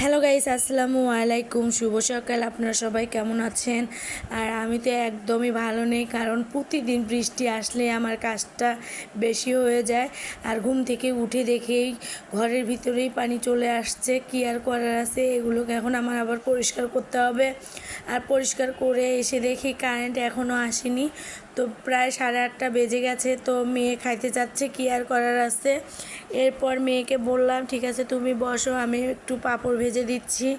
Hello guys, আসসালামু আলাইকুম। শুভ সকাল। আপনারা সবাই কেমন আছেন? আর আমি তো একদমই ভালো নেই, কারণ প্রতিদিন বৃষ্টি আসলে আমার কাজটা বেশি হয়ে যায়। আর ঘুম থেকে উঠে দেখেই ঘরের ভিতরেই পানি চলে আসছে। কি আর করার আছে, এগুলোকে এখন আমার আবার পরিষ্কার করতে হবে। আর পরিষ্কার করে এসে দেখি কারেন্ট এখনও আসেনি। তো প্রায় 8:30 বেজে গেছে। তো মেয়ে খাইতে চাচ্ছে, কি আর করার আছে। এরপর মেয়েকে বললাম, ঠিক আছে তুমি বসো, আমি একটু পাঁপড় ভেজে দিচ্ছি।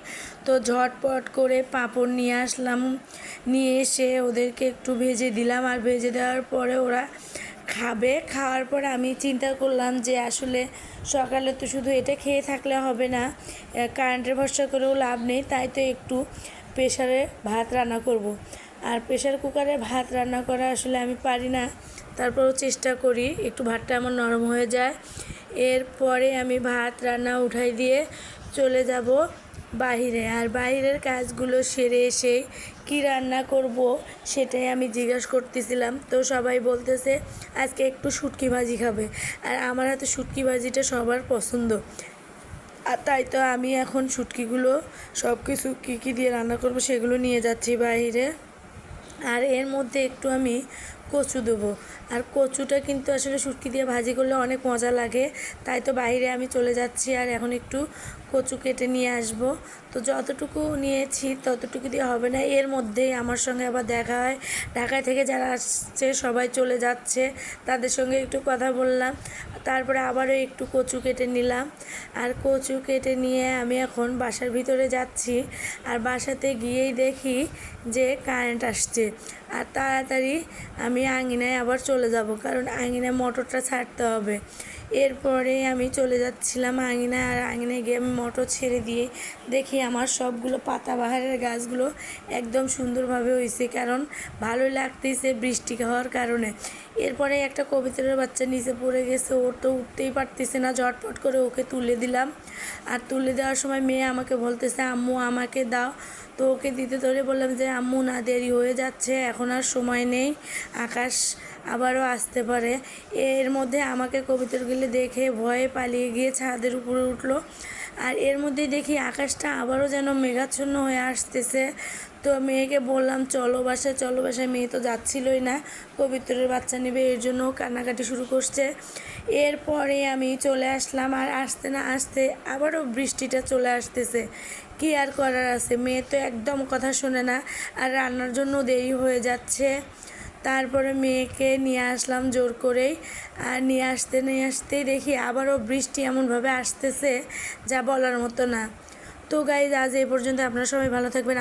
তো ঝটপট করে পাঁপড় নিয়ে আসলাম, নিয়ে এসে ওদেরকে একটু ভেজে দিলাম। আর ভেজে দেওয়ার পরে ওরা খাবে। খাওয়ার পর আমি চিন্তা করলাম যে আসলে সকালে তো শুধু এটা খেয়ে থাকলে হবে না, কারেন্টের ভরসা করেও লাভ নেই। তাই তো একটু প্রেসারে ভাত রান্না করব। আর প্রেসার কুকারে ভাত রান্না করা আসলে আমি পারি না, তারপরেও চেষ্টা করি, একটু ভাতটা আমার নরম হয়ে যায়। এরপরে আমি ভাত রান্না উঠাই দিয়ে চলে যাব বাহিরে। আর বাইরের কাজগুলো সেরে এসে কি রান্না করব সেটাই আমি জিজ্ঞাসা করতেছিলাম। তো সবাই বলতেছে আজকে একটু শুটকি ভাজি খাবে। আর আমার হাতে শুটকি ভাজিটা সবার পছন্দ। আর তাই তো আমি এখন শুটকিগুলো সব কিছু কী কী দিয়ে রান্না করব সেগুলো নিয়ে যাচ্ছি বাইরে। আর এর মধ্যে একটু আমি কচু দেবো। আর কচুটা কিন্তু আসলে শুটকি দিয়ে ভাজি করলে অনেক মজা লাগে। তাই তো বাইরে আমি চলে যাচ্ছি আর এখন একটু কচু কেটে নিয়ে আসব। তো যতটুকু নিয়েছি ততটুকু দিয়ে হবে না। এর মধ্যেই আমার সঙ্গে আবার দেখা হয়, ঢাকায় থেকে যারা আসছে সবাই চলে যাচ্ছে, তাদের সঙ্গে একটু কথা বললাম। তারপরে আবারও একটু কচু কেটে নিলাম। আর কচু কেটে নিয়ে আমি এখন বাসার ভিতরে যাচ্ছি। আর বাসাতে গিয়েই দেখি যে কারেন্ট আসছে। আর তাড়াতাড়ি আমি আঙিনায় আবার চলে যাব, কারণ আঙিনায় মোটরটা ছাড়তে হবে। এরপরে আমি চলে যাচ্ছিলাম আঙিনায়। আর আঙিনায় গিয়ে আমি মোটর ছেড়ে দিয়ে দেখি আমার সবগুলো পাতাবাহারের গাছগুলো একদম সুন্দরভাবে হয়েছে, কারণ ভালোই লাগতেছে বৃষ্টি হওয়ার কারণে। এরপরে একটা কবিতরের বাচ্চা নিচে পড়ে গেছে, ও তো উঠতেই পারতেছে না। ঝটপট করে ওকে তুলে দিলাম। আর তুলে দেওয়ার সময় মেয়ে আমাকে বলতেছে আম্মু আমাকে দাও। তো ওকে দিতে ধরে বললাম যে আম্মু না, দেরি হয়ে যাচ্ছে, এখন আর সময় নেই, আকাশ আবারও আসতে পারে। এর মধ্যে আমাকে কবুতরগুলো দেখে ভয়ে পালিয়ে গিয়ে ছাদের উপরে উঠলো। আর এর মধ্যেই দেখি আকাশটা আবারও যেন মেঘাচ্ছন্ন হয়ে আসতেছে। তো মেয়েকে বললাম চলো বাসায়, চলো বাসায়। মেয়ে তো যাচ্ছিলই না, কবুতরের বাচ্চা নেবে, এর জন্য কান্নাকাটি শুরু করছে। এরপরে আমি চলে আসলাম। আর আসতে না আসতে আবারও বৃষ্টিটা চলে আসতেছে। কি আর করার আছে, মেয়ে তো একদম কথা শোনে না। আর রান্নার জন্য দেরি হয়ে যাচ্ছে। তারপরে মেয়েকে নিয়ে আসলাম জোর করেই। আর নিয়ে আসতেই দেখি আবারও বৃষ্টি এমনভাবে আসতেছে যা বলার মতো না। তো গাইজ, আজ এই পর্যন্ত। আপনারা সবাই ভালো থাকবেন।